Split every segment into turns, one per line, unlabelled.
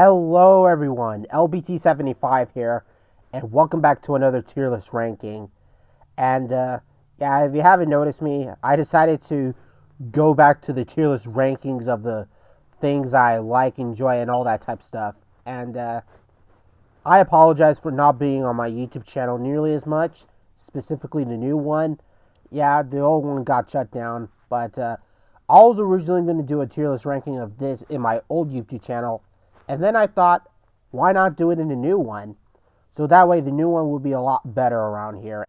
Hello everyone, LBT 75 here, and welcome back to another tier list ranking. And yeah, if you haven't noticed me, I decided to go back to the tier list rankings of the things I like, enjoy, and all that type of stuff. And I apologize for not being on my YouTube channel nearly as much, specifically the new one. Yeah, the old one got shut down, but I was originally going to do a tier list ranking of this in my old YouTube channel. And then I thought, why not do it in the new one? So that way the new one will be a lot better around here.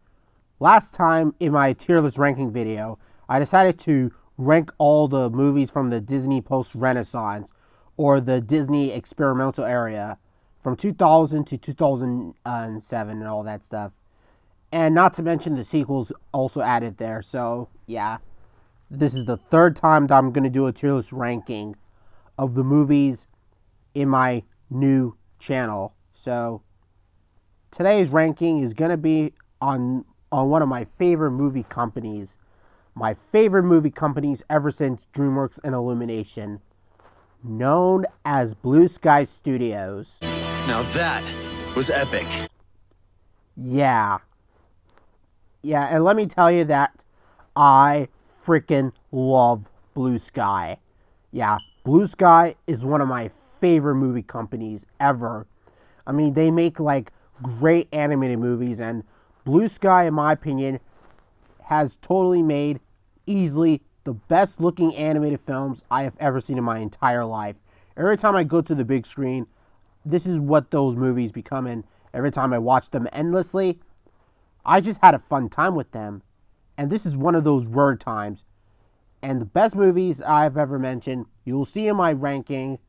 Last time in my tier list ranking video, I decided to rank all the movies from the Disney post-Renaissance or the Disney experimental area from 2000 to 2007 and all that stuff. And not to mention the sequels also added there. So yeah, this is the third time that I'm going to do a tier list ranking of the movies in my new channel. So today's ranking is going to be on one of my favorite movie companies. My favorite movie companies ever since DreamWorks and Illumination, known as Blue Sky Studios.
Now that was epic.
Yeah, and let me tell you that I freaking love Blue Sky. Yeah, Blue Sky is one of my favorite movie companies ever. I mean, they make like great animated movies, and Blue Sky, in my opinion, has totally made easily the best looking animated films I have ever seen in my entire life. Every time I go to the big screen, this is what those movies become, and every time I watch them endlessly, I just had a fun time with them. And this is one of those rare times. And the best movies I've ever mentioned, you'll see in my ranking.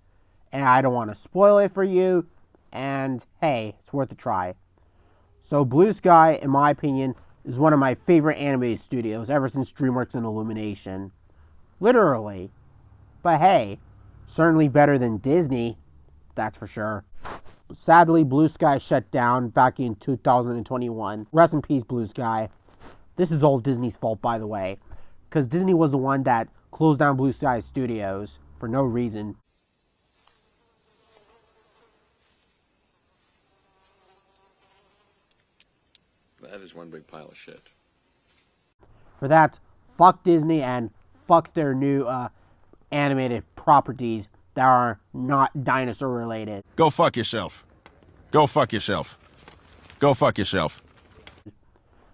And I don't want to spoil it for you. And hey, it's worth a try. So Blue Sky, in my opinion, is one of my favorite animated studios ever since DreamWorks and Illumination. Literally. But hey, certainly better than Disney. That's for sure. Sadly, Blue Sky shut down back in 2021. Rest in peace, Blue Sky. This is all Disney's fault, by the way. Because Disney was the one that closed down Blue Sky Studios for no reason.
That is one big pile of shit.
For that, fuck Disney and fuck their new animated properties that are not dinosaur related.
Go fuck yourself. Go fuck yourself. Go fuck yourself.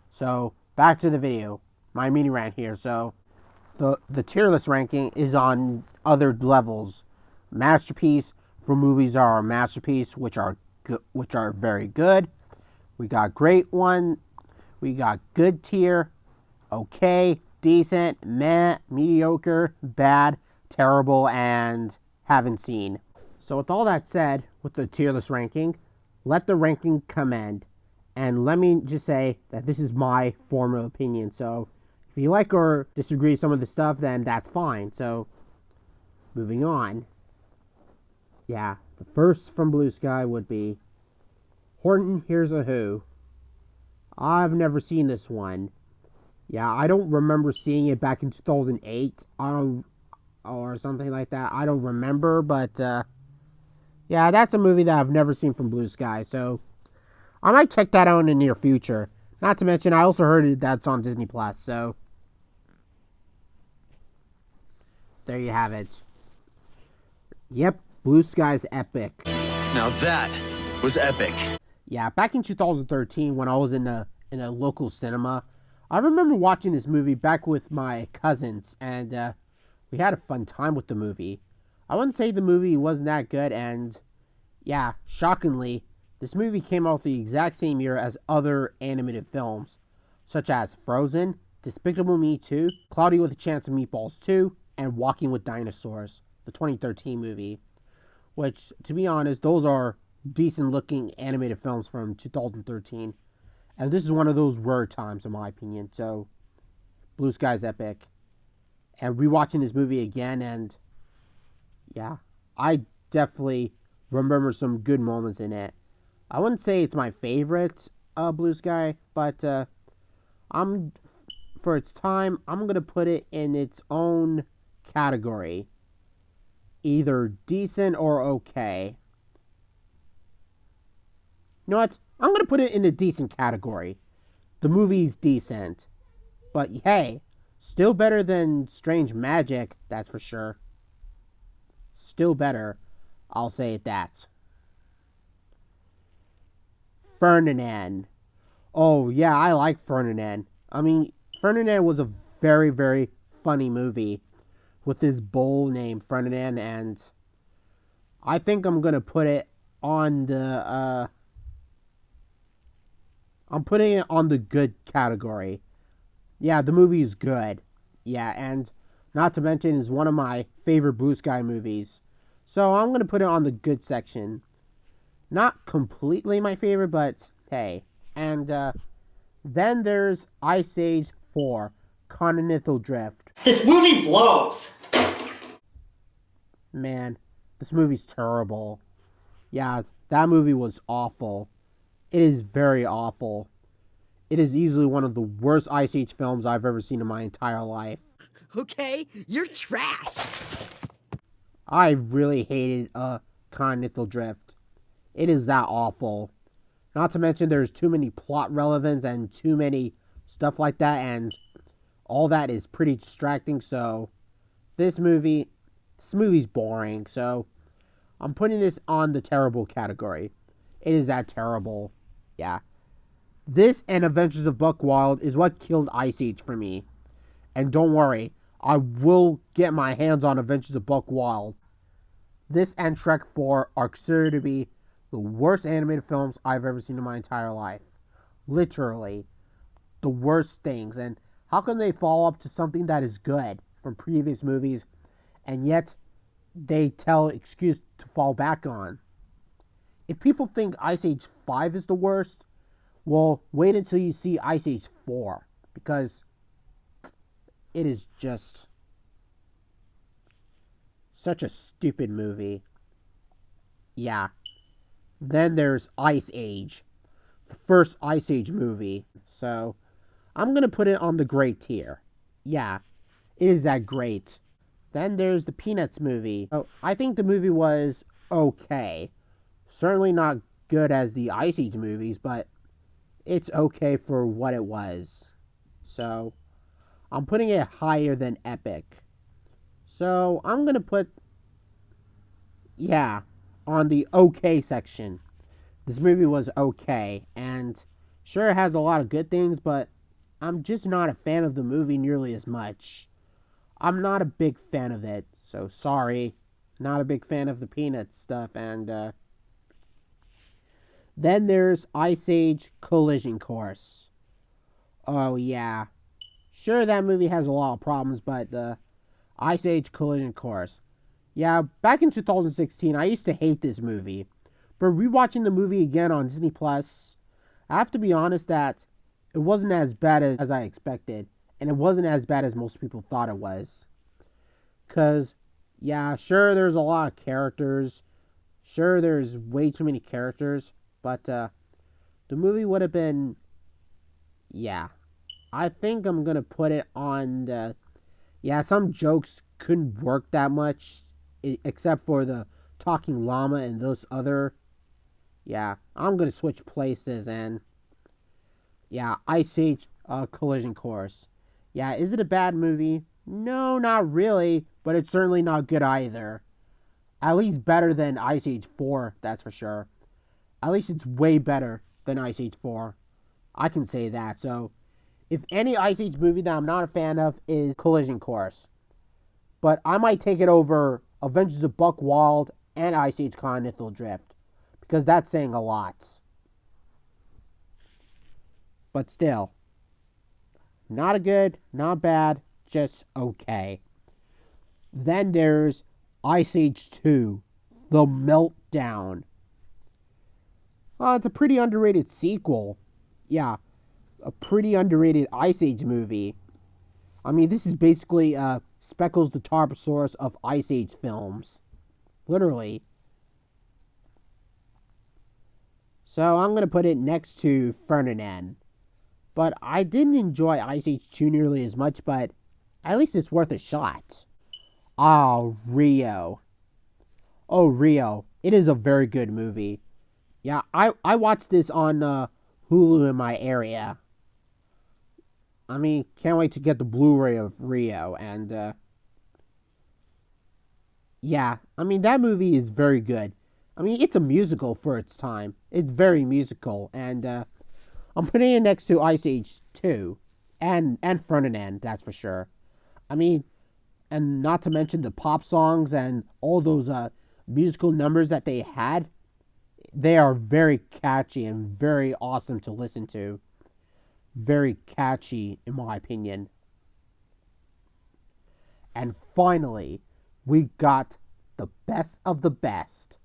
So, back to the video. My mini rant here. So, the tier list ranking is on other levels. Masterpiece for movies are masterpiece, which are very good. We got great one. We got good tier, okay, decent, meh, mediocre, bad, terrible, and haven't seen. So with all that said, with the tier list ranking, let the ranking commend. And let me just say that this is my form of opinion. So if you like or disagree with some of the stuff, then that's fine. So moving on. Yeah, the first from Blue Sky would be Horton Hears a Who. I've never seen this one. Yeah, I don't remember seeing it back in 2008. Or something like that. I don't remember, but yeah, that's a movie that I've never seen from Blue Sky. So I might check that out in the near future. Not to mention, I also heard that's on Disney Plus. So there you have it. Yep, Blue Sky's epic.
Now that was epic.
Yeah, back in 2013 when I was in a local cinema, I remember watching this movie back with my cousins, and we had a fun time with the movie. I wouldn't say the movie wasn't that good, and yeah, shockingly, this movie came out the exact same year as other animated films, such as Frozen, Despicable Me 2, Cloudy with a Chance of Meatballs 2, and Walking with Dinosaurs, the 2013 movie. Which, to be honest, those are decent looking animated films from 2013. And this is one of those rare times, in my opinion. So, Blue Sky's epic. And rewatching this movie again, and yeah, I definitely remember some good moments in it. I wouldn't say it's my favorite Blue Sky, but for its time, I'm gonna put it in its own category, either decent or okay. You know what? I'm going to put it in the decent category. The movie's decent. But hey, still better than Strange Magic, that's for sure. Still better, I'll say that. Ferdinand. Oh, yeah, I like Ferdinand. I mean, Ferdinand was a very, very funny movie with this bull named Ferdinand, and I think I'm going to put it on the, I'm putting it on the good category. Yeah, the movie is good. Yeah, and not to mention, it's one of my favorite Blue Sky movies. So I'm going to put it on the good section. Not completely my favorite, but hey. And then there's Ice Age 4, Continental Drift.
This movie blows!
Man, this movie's terrible. Yeah, that movie was awful. It is very awful. It is easily one of the worst Ice Age films I've ever seen in my entire life.
Okay, you're trash!
I really hated Continental Drift. It is that awful. Not to mention there's too many plot relevance and too many stuff like that, and all that is pretty distracting, so this movie's boring, so I'm putting this on the terrible category. It is that terrible. Yeah. This and Adventures of Buck Wild is what killed Ice Age for me. And don't worry, I will get my hands on Adventures of Buck Wild. This and Shrek 4 are considered to be the worst animated films I've ever seen in my entire life. Literally. The worst things. And how can they follow up to something that is good from previous movies, and yet they tell excuse to fall back on? If people think Ice Age 5 is the worst, well, wait until you see Ice Age 4, because it is just such a stupid movie. Yeah. Then there's Ice Age, the first Ice Age movie. So, I'm going to put it on the great tier. Yeah, it is that great. Then there's the Peanuts movie. Oh, I think the movie was okay. Certainly not good as the Ice Age movies, but it's okay for what it was. So, I'm putting it higher than epic. So, I'm going to put, yeah, on the okay section. This movie was okay, and sure, it has a lot of good things, but I'm just not a fan of the movie nearly as much. I'm not a big fan of it, so sorry. Not a big fan of the Peanuts stuff, and, then there's Ice Age Collision Course. Oh, yeah. Sure, that movie has a lot of problems, but Ice Age Collision Course. Yeah, back in 2016, I used to hate this movie. But rewatching the movie again on Disney Plus, I have to be honest that it wasn't as bad as I expected. And it wasn't as bad as most people thought it was. Because, yeah, sure, there's a lot of characters. Sure, there's way too many characters. But the movie would have been, yeah. I think I'm going to put it on the, yeah, some jokes couldn't work that much, except for the talking llama and those other, yeah. I'm going to switch places and, yeah, Ice Age Collision Course. Yeah, is it a bad movie? No, not really, but it's certainly not good either. At least better than Ice Age 4, that's for sure. At least it's way better than Ice Age 4. I can say that. So, if any Ice Age movie that I'm not a fan of is Collision Course. But I might take it over Adventures of Buck Wild and Ice Age Continental Drift. Because that's saying a lot. But still. Not a good, not bad, just okay. Then there's Ice Age 2, The Meltdown. It's a pretty underrated sequel. Yeah, a pretty underrated Ice Age movie. I mean, this is basically Speckles the Tarbosaurus of Ice Age films. Literally. So I'm going to put it next to Ferdinand. But I didn't enjoy Ice Age 2 nearly as much, but at least it's worth a shot. Oh, Rio. Oh, Rio. It is a very good movie. Yeah, I watched this on Hulu in my area. I mean, can't wait to get the Blu-ray of Rio. And yeah, I mean, that movie is very good. I mean, it's a musical for its time. It's very musical. And I'm putting it next to Ice Age 2 and Ferdinand, that's for sure. I mean, and not to mention the pop songs and all those musical numbers that they had. They are very catchy and very awesome to listen to. Very catchy, in my opinion. And finally, we got the best of the best.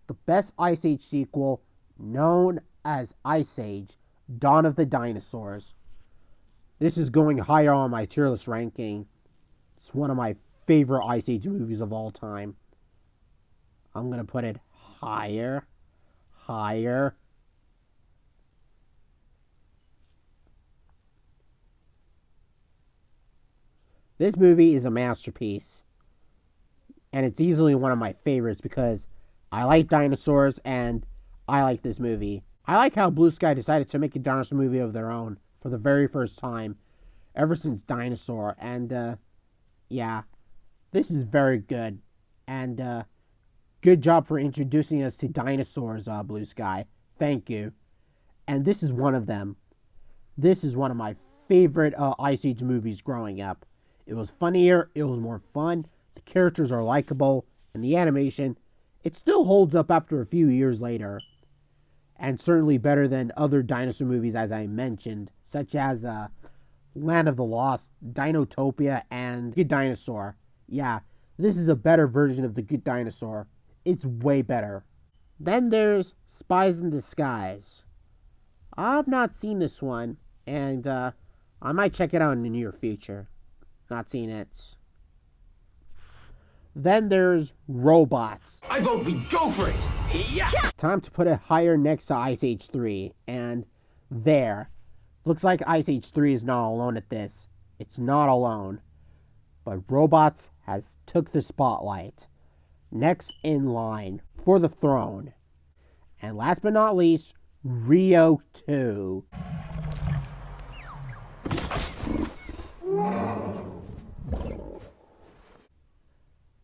The best Ice Age sequel, known as Ice Age: Dawn of the Dinosaurs. This is going higher on my tier list ranking. It's one of my favorite Ice Age movies of all time. I'm going to put it higher. Higher. This movie is a masterpiece. And it's easily one of my favorites because I like dinosaurs and I like this movie. I like how Blue Sky decided to make a dinosaur movie of their own for the very first time ever since Dinosaur. And yeah, this is very good. And good job for introducing us to dinosaurs, Blue Sky. Thank you. And this is one of them. This is one of my favorite Ice Age movies growing up. It was funnier, it was more fun, the characters are likable, and the animation, it still holds up after a few years later. And certainly better than other dinosaur movies, as I mentioned, such as Land of the Lost, Dinotopia, and Good Dinosaur. Yeah, this is a better version of The Good Dinosaur. It's way better. Then there's Spies in Disguise. I've not seen this one, and I might check it out in the near future. Not seen it. Then there's Robots.
I vote we go for it. Yeah.
Time to put it higher next to Ice Age 3. And there. Looks like Ice Age 3 is not alone at this. It's not alone. But Robots has took the spotlight. Next in line for the throne. And last but not least, Rio 2.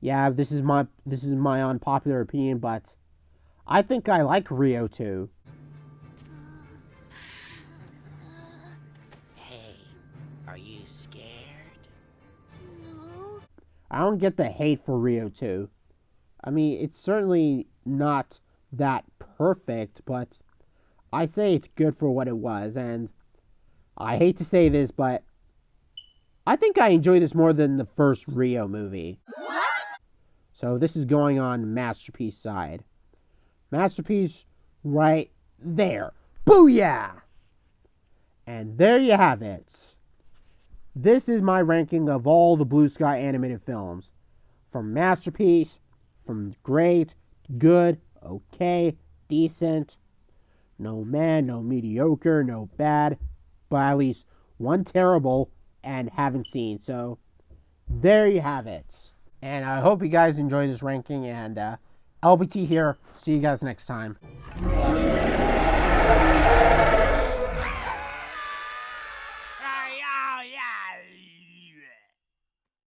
Yeah, this is my unpopular opinion, but I think I like Rio 2.
Hey, are you scared?
I don't get the hate for Rio 2. I mean, it's certainly not that perfect, but I say it's good for what it was, and I hate to say this, but I think I enjoy this more than the first Rio movie.
What?
So this is going on Masterpiece side. Masterpiece right there. Booyah! And there you have it. This is my ranking of all the Blue Sky animated films. From Masterpiece, from great, good, okay, decent, no man, no mediocre, no bad, but at least one terrible and haven't seen. So there you have it. And I hope you guys enjoyed this ranking. And LBT here. See you guys next time.